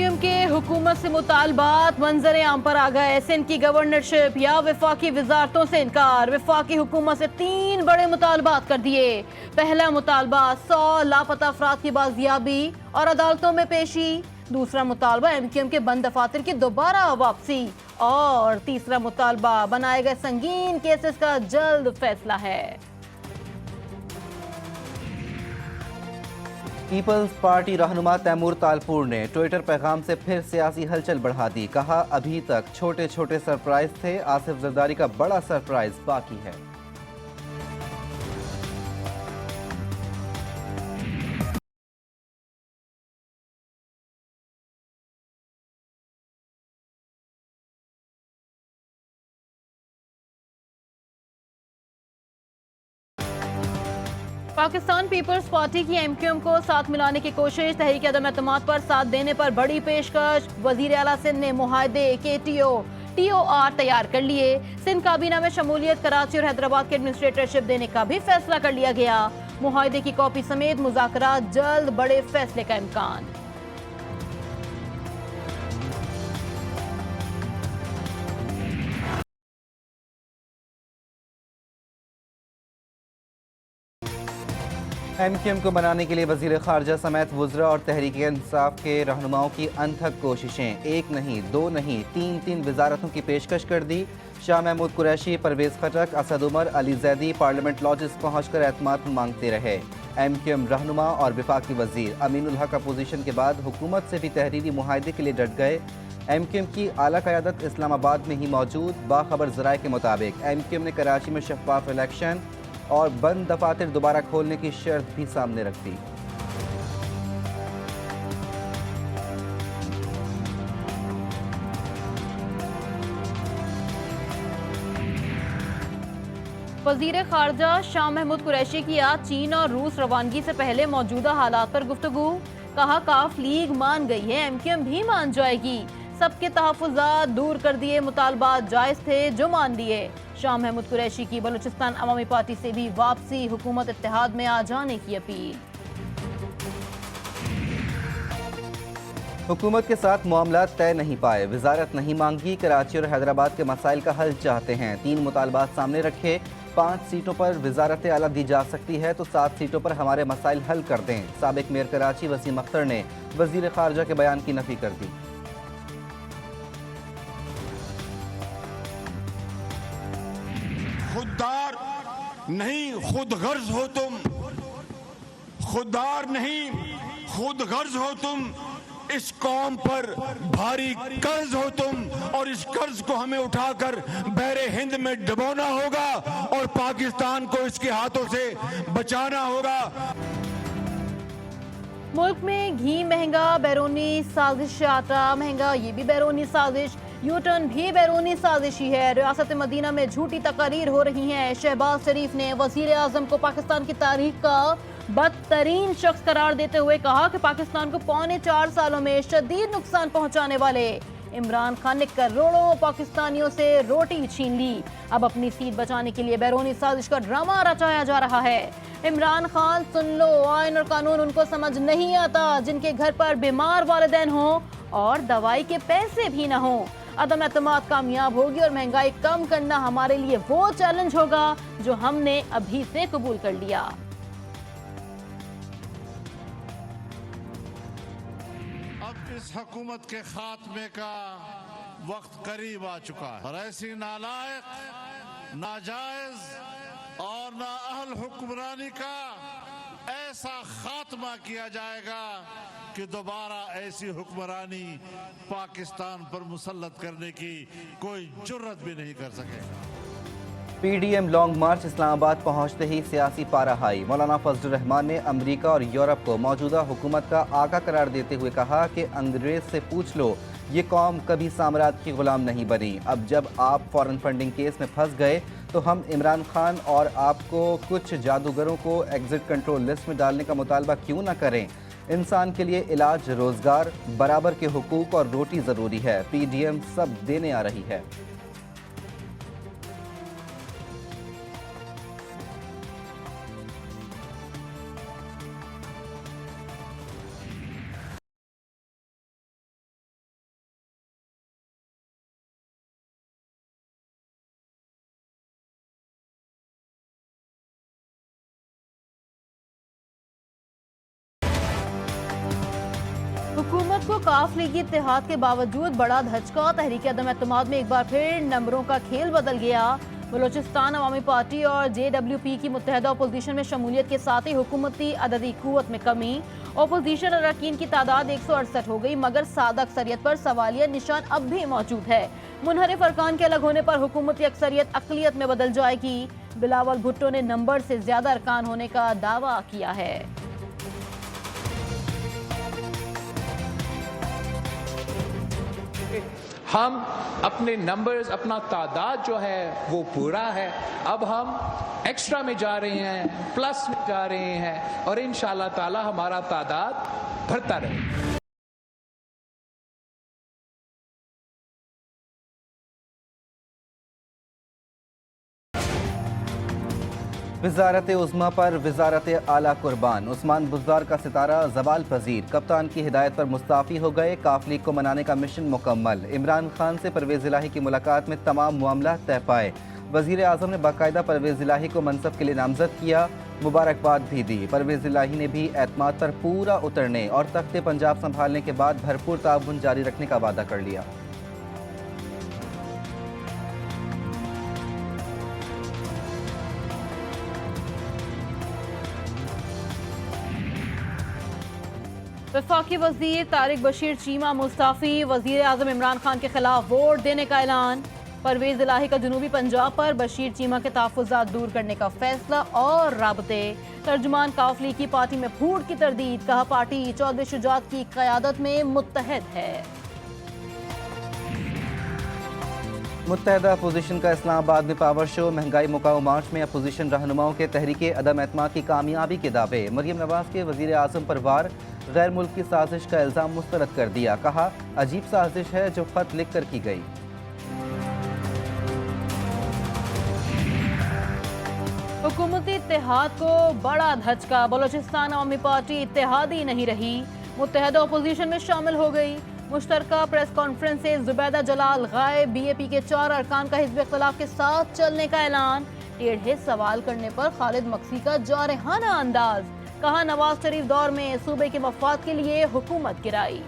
MQM के हुकूमत से मुतालबात मंजर आम पर आ गए। सिंध की गवर्नरशिप या वफाकी वजारतों से इनकार। वफाकी हुकूमत से 3 बड़े मुतालबात कर दिए। पहला मुतालबा 100 लापता अफराद की बाजियाबी और अदालतों में पेशी। दूसरा मुतालबा एमक्यूएम के बंद दफातर की दोबारा वापसी। और तीसरा मुतालबा बनाए गए संगीन केसेस का जल्द फैसला है। पीपल्स पार्टी रहनुमा तैमूर तालपुर ने ट्विटर पैगाम से फिर सियासी हलचल बढ़ा दी। कहा, अभी तक छोटे छोटे सरप्राइज थे, आसिफ जरदारी का बड़ा सरप्राइज बाकी है। पाकिस्तान पीपल्स पार्टी की एमक्यूएम को साथ मिलाने की कोशिश। तहरीक अदम एतमाद पर साथ देने पर बड़ी पेशकश। वजीर आला सिंध ने मुआहदे के TOR तैयार कर लिए। सिंध काबीना में शमूलियत कराची और हैदराबाद के एडमिनिस्ट्रेटरशिप देने का भी फैसला कर लिया गया। मुआहदे की कॉपी समेत मुज़ाकरात, जल्द बड़े फैसले का इम्कान। एमक्यूएम को बनाने के लिए वजीर खारजा समेत वुज़रा और तहरीक इंसाफ के रहनुमाओं की अनथक कोशिशें। 1 नहीं, 2 नहीं, 3 वजारतों की पेशकश कर दी। शाह महमूद कुरैशी, परवेज खटक, असद उमर, अली जैदी पार्लियामेंट लॉजिस पहुंचकर एतमाद मांगते रहे। एमक्यूएम रहनुमा और वफाकी वजीर अमीनुल हक अपोजिशन के बाद हुकूमत से भी तहरीरी मुआहदे के लिए डट गए। एमक्यूएम की आला क़यादत इस्लामाबाद में ही मौजूद। बाखबर ज़राए के मुताबिक एमक्यूएम ने कराची में शफाफ इलेक्शन और बंद दफातर दोबारा खोलने की शर्त भी सामने रख दी। वजीर खारजा शाह महमूद कुरैशी की आज चीन और रूस रवानगी से पहले मौजूदा हालात पर गुफ्तगू। कहा, काफ लीग मान गई है, एमक्यूएम भी मान जाएगी। सबके तहफ़्फ़ुज़ात दूर कर दिए, मुतालबात जायज़ थे जो मान लिए। शाह महमूद कुरैशी की बलूचिस्तान अवामी पार्टी से भी वापसी, हुकूमत इत्तेहाद में आ जाने की अपील। हुकूमत के साथ मामला तय नहीं पाए, वजारत नहीं मांगी। कराची और हैदराबाद के मसाइल का हल चाहते हैं। 3 मुतालबात सामने रखे। 5 सीटों पर वजारत आला दी जा सकती है तो 7 सीटों पर हमारे मसाइल हल कर दें। साबिक मेयर कराची वसीम अख्तर ने वजीर खारजा के बयान की नफी कर दी। खुददार नहीं खुद गर्ज हो तुम, खुददार नहीं खुद गर्ज हो तुम। इस कौम पर भारी कर्ज हो तुम और इस कर्ज को हमें उठाकर बहरे हिंद में डुबोना होगा और पाकिस्तान को इसके हाथों से बचाना होगा। मुल्क में घी महंगा, बैरूनी साजिश। आटा महंगा, ये भी बैरूनी साजिश। यूटर्न भी बैरूनी साजिशी है। रियासत मदीना में झूठी तकारीर हो रही हैं। शहबाज शरीफ ने वजीर आजम को पाकिस्तान की तारीख का बदतरीन शख्स करार देते हुए कहा कि पाकिस्तान को पौने 4 सालों में शदीद नुकसान पहुंचाने वाले इमरान खान ने करोड़ों पाकिस्तानियों से रोटी छीन ली। अब अपनी सीट बचाने के लिए बैरूनी साजिश का ड्रामा रचाया जा रहा है। इमरान खान, सुन लो, आइन और कानून उनको समझ नहीं आता जिनके घर पर बीमार वालिदैन हों और दवाई के पैसे भी ना हों। अदम एतमाद कामयाब होगी और महंगाई कम करना हमारे लिए वो चैलेंज होगा जो हमने अभी से कबूल कर लिया। अब इस हुकूमत के खात्मे का वक्त करीब आ चुका है और ऐसी नालायक, नाजायज और नाअहल हुक्मरानी का ऐसा खात्मा किया जाएगा कि दोबारा ऐसी हुक्मरानी पाकिस्तान पर मुसल्लत करने की कोई जुर्रत भी नहीं कर सकेगा। PDM लॉन्ग मार्च इस्लामाबाद पहुंचते ही सियासी पारा हाई। मौलाना फजल रहमान ने अमेरिका और यूरोप को मौजूदा हुकूमत का आका करार देते हुए कहा कि अंग्रेज से पूछ लो, ये कौम कभी साम्राज्य की गुलाम नहीं बनी। अब जब आप फॉरेन फंडिंग केस में फंस गए तो हम इमरान खान और आपको कुछ जादूगरों को एग्जिट कंट्रोल लिस्ट में डालने का मुतालबा क्यों ना करें। इंसान के लिए इलाज, रोजगार, बराबर के हुकूक और रोटी ज़रूरी है। PDM सब देने आ रही है। रात को काफ लीगी इत्तेहाद के बावजूद बड़ा धचका। तहरीक अदम एतमाद में एक बार फिर नंबरों का खेल बदल गया। बलोचिस्तान अवामी पार्टी और JWP की मुत्तहदा अपोजिशन में शमूलियत के साथ ही हुकूमती अददी कुव्वत में कमी। अपोजिशन अरकान की तादाद 168 हो गई, मगर सादा अक्सरियत पर सवालिया निशान अब भी मौजूद है। मुनहरिफ अरकान के अलग होने पर हुकूमती अक्सरियत अकलियत में बदल जाएगी। बिलावल भुट्टो ने नंबर से ज्यादा अरकान होने का दावा किया है। हम अपने नंबर्स, अपना तादाद जो है वो पूरा है। अब हम एक्स्ट्रा में जा रहे हैं, प्लस में जा रहे हैं और इंशाअल्लाह ताला हमारा तादाद बढ़ता रहे। वजारत उज़्मा पर वजारत आला कुर्बान। उस्मान बुज़दार का सितारा ज़वाल पजीर, कप्तान की हिदायत पर मुस्ताफ़ी हो गए। काफ लीग को मनाने का मिशन मुकम्मल। इमरान खान से परवेज़ इलाही की मुलाकात में तमाम मामला तय पाए। वज़ीर आज़म ने बाकायदा परवेज़ इलाही को मनसब के लिए नामजद किया, मुबारकबाद भी दी। परवेज़ इलाही ने भी एतमाद पर पूरा उतरने और तख्ते पंजाब संभालने के बाद भरपूर ताउन जारी रखने का वादा कर लिया। वफाकी वजीर तारिक बशीर चीमा मुस्ताफ़ी। वजीर आज़म इमरान खान के खिलाफ वोट देने का ऐलान। परवेज़ इलाही का जनूबी पंजाब पर बशीर चीमा के तहफ़्फ़ुज़ात दूर करने का फैसला और राबते। तर्जुमान काफ लीग की पार्टी में फूट की तरदीद, कहा पार्टी चौधरी शुजात की क़यादत में मुत्तहद है। मुत्तहदा अपोजिशन का इस्लामाबाद में पावर शो। महंगाई मुकाऊ मार्च में अपोजिशन रहनुमाओं के तहरीक अदम एतमाद की कामयाबी के दावे। मरियम नवाज के वज़ीर आज़म पर वार, गैर मुल्की साजिश का इल्ज़ाम मुस्तरद कर दिया। कहा अजीब साजिश है जो खत लिख कर की गई। हुकूमती इत्तेहाद को बड़ा धचका। बलोचिस्तान अवामी पार्टी इत्तेहादी नहीं रही, मुत्तहदा अपोजिशन में शामिल हो गई। मुश्तरका प्रेस कॉन्फ्रेंस से जुबैदा जलाल गायब। BAP के 4 अरकान का हिज़्ब इख्तिलाफ के साथ चलने का ऐलान। टेढ़े सवाल करने पर खालिद मक्सी का जारहाना अंदाज। कहा नवाज शरीफ दौर में सूबे के मफाद के लिए हुकूमत गिराई।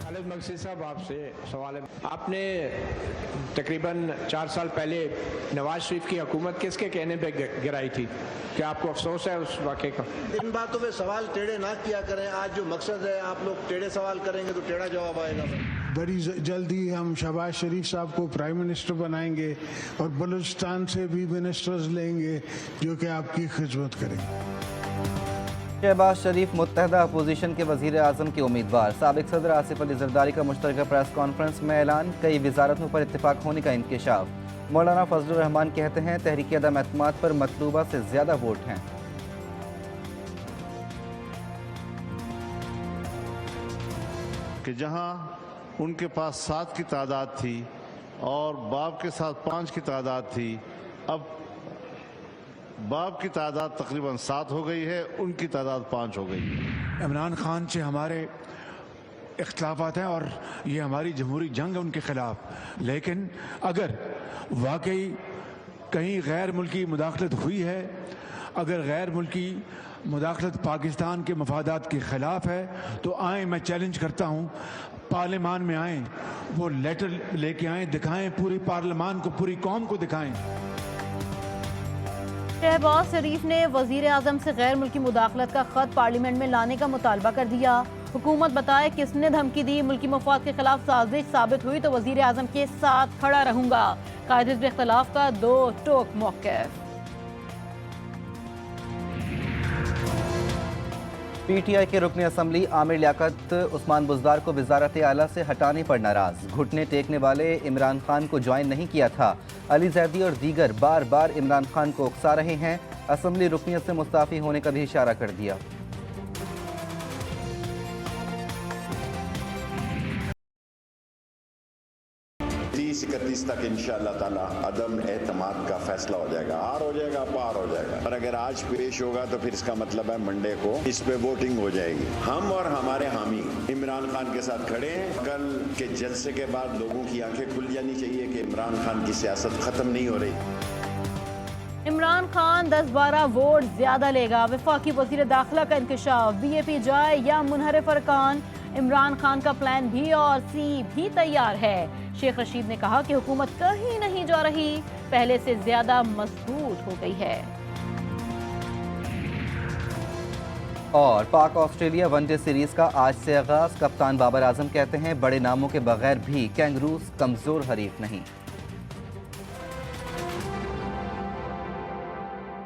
खालिद मक्सी साहब, आपसे सवाल है। आपने तकरीबन 4 साल पहले नवाज शरीफ की हुकूमत किसके कहने पे गिराई थी? क्या आपको अफसोस है उस वाक़े का? इन बातों पे सवाल टेढ़े ना किया करें। आज जो मकसद है, आप लोग टेढ़े सवाल करेंगे तो टेढ़ा जवाब आएगा। बड़ी जल्दी हम शहबाज शरीफ साहब को प्राइम मिनिस्टर बनाएंगे और बलूचिस्तान से भी मिनिस्टर्स लेंगे जो कि आपकी खिदमत करेंगे। शहबाज शरीफ मुत्तहदा अपोजिशन के वज़ीर आज़म के उम्मीदवार। साबिक सदर आसिफ अली जरदारी का मुश्तरका प्रेस कॉन्फ्रेंस में ऐलान। कई वजारतों पर इत्तेफाक होने का इंकशाफ। मौलाना फजलुर रहमान कहते हैं तहरीक अदम एतमाद पर मतलूबा से ज्यादा वोट हैं। कि जहां उनके पास 7 की तादाद थी और बाप के साथ 5 की तादाद थी, अब बाप की तादाद तकरीबन 7 हो गई है, उनकी तादाद 5 हो गई है। इमरान खान से हमारे इख्तिलाफात हैं और ये हमारी जमहूरी जंग है उनके खिलाफ। लेकिन अगर वाकई कहीं गैर मुल्की मुदाखलत हुई है, अगर गैर मुल्की मुदाखलत पाकिस्तान के मफादात के खिलाफ है, तो आए, मैं चैलेंज करता हूँ, पार्लियामान में आए, वो लेटर लेके आए, दिखाएं पूरी पार्लियामान को, पूरी कौम को दिखाएं। शहबाज शरीफ ने वजीर आजम से गैर मुल्की मुदाखलत का खत पार्लियामेंट में लाने का मुतालबा कर दिया। हुकूमत बताए किसने धमकी दी, मुल्की मफाद के खिलाफ साजिश साबित हुई तो वजीर आजम के साथ खड़ा रहूंगा। कायदे इख्तिलाफ का 2 टोक मौक़िफ़। PTI के रुकन असम्बली आमिर लियाकत उस्मान बुज़दार को वजारत आला से हटाने पर नाराज। घुटने टेकने वाले इमरान खान को ज्वाइन नहीं किया था। अली जैदी और दीगर बार बार इमरान खान को उकसा रहे हैं। असम्बली रुकनियत से मुस्ताफ़ी होने का भी इशारा कर दिया। 30-31 तक इंशाअल्लाह ताला अदम एतमाद का फैसला हो जाएगा। हार हो जाएगा, पार हो जाएगा। पर अगर आज पेश होगा तो फिर इसका मतलब है मंडे को इस पे वोटिंग हो जाएगी। हम और हमारे हामी इमरान खान के साथ खड़े हैं। कल के जलसे के बाद लोगों की आंखें खुल जानी चाहिए कि इमरान खान की सियासत खत्म नहीं हो रही। इमरान खान 10-12 वोट ज्यादा लेगा। वफाकी वजीर दाखिला का इंकशाफ, बीएपी जाए या मुनहरिफ अरकान, इमरान खान का प्लान बी और सी भी तैयार है। शेख रशीद ने कहा कि हुकूमत कहीं नहीं जा रही, पहले से ज्यादा मजबूत हो गई है। और पाक ऑस्ट्रेलिया वनडे सीरीज का आज से आगाज। कप्तान बाबर आजम कहते हैं बड़े नामों के बगैर भी कैंगरूज कमजोर हरीफ नहीं।